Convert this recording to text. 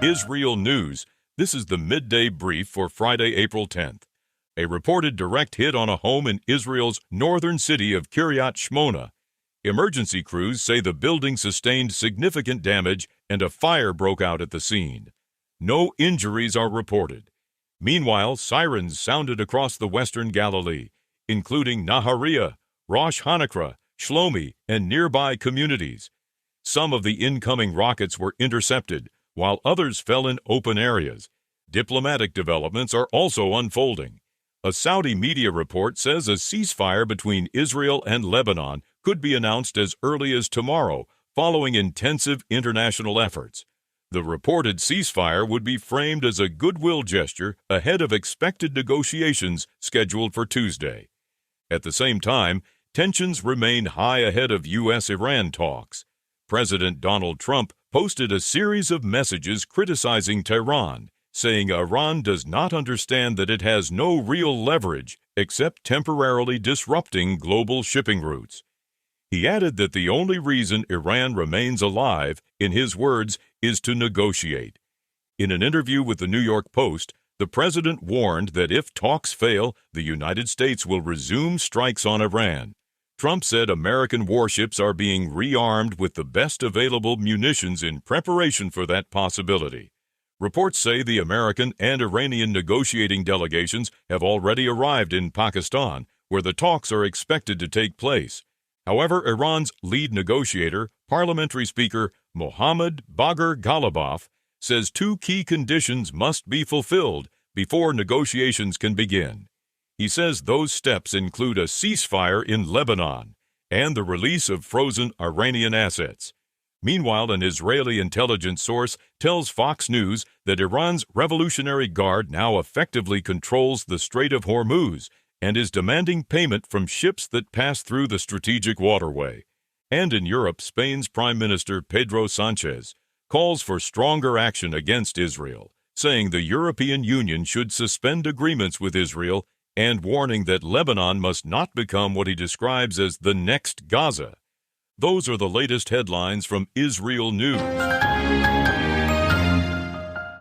IsReal News. This is the midday brief for Friday, April 10th. A reported direct hit on a home in Israel's northern city of Kiryat Shmona. Emergency crews say the building sustained significant damage and a fire broke out at the scene. No injuries are reported. Meanwhile, sirens sounded across the western Galilee, including Nahariya, Rosh Hanakra, Shlomi, and nearby communities. Some of the incoming rockets were intercepted, while others fell in open areas. Diplomatic developments are also unfolding. A Saudi media report says a ceasefire between Israel and Lebanon could be announced as early as tomorrow, following intensive international efforts. The reported ceasefire would be framed as a goodwill gesture ahead of expected negotiations scheduled for Tuesday. At the same time, tensions remain high ahead of U.S.-Iran talks. President Donald Trump posted a series of messages criticizing Tehran, saying Iran does not understand that it has no real leverage except temporarily disrupting global shipping routes. He added that the only reason Iran remains alive, in his words, is to negotiate. In an interview with the New York Post, the president warned that if talks fail, the United States will resume strikes on Iran. Trump said American warships are being rearmed with the best available munitions in preparation for that possibility. Reports say the American and Iranian negotiating delegations have already arrived in Pakistan, where the talks are expected to take place. However, Iran's lead negotiator, Parliamentary Speaker Mohammad Bagher Ghalibaf, says two key conditions must be fulfilled before negotiations can begin. He says those steps include a ceasefire in Lebanon and the release of frozen Iranian assets. Meanwhile, an Israeli intelligence source tells Fox News that Iran's Revolutionary Guard now effectively controls the Strait of Hormuz and is demanding payment from ships that pass through the strategic waterway. And in Europe, Spain's Prime Minister Pedro Sanchez calls for stronger action against Israel, saying the European Union should suspend agreements with Israel and warning that Lebanon must not become what he describes as the next Gaza. Those are the latest headlines from IsReal News.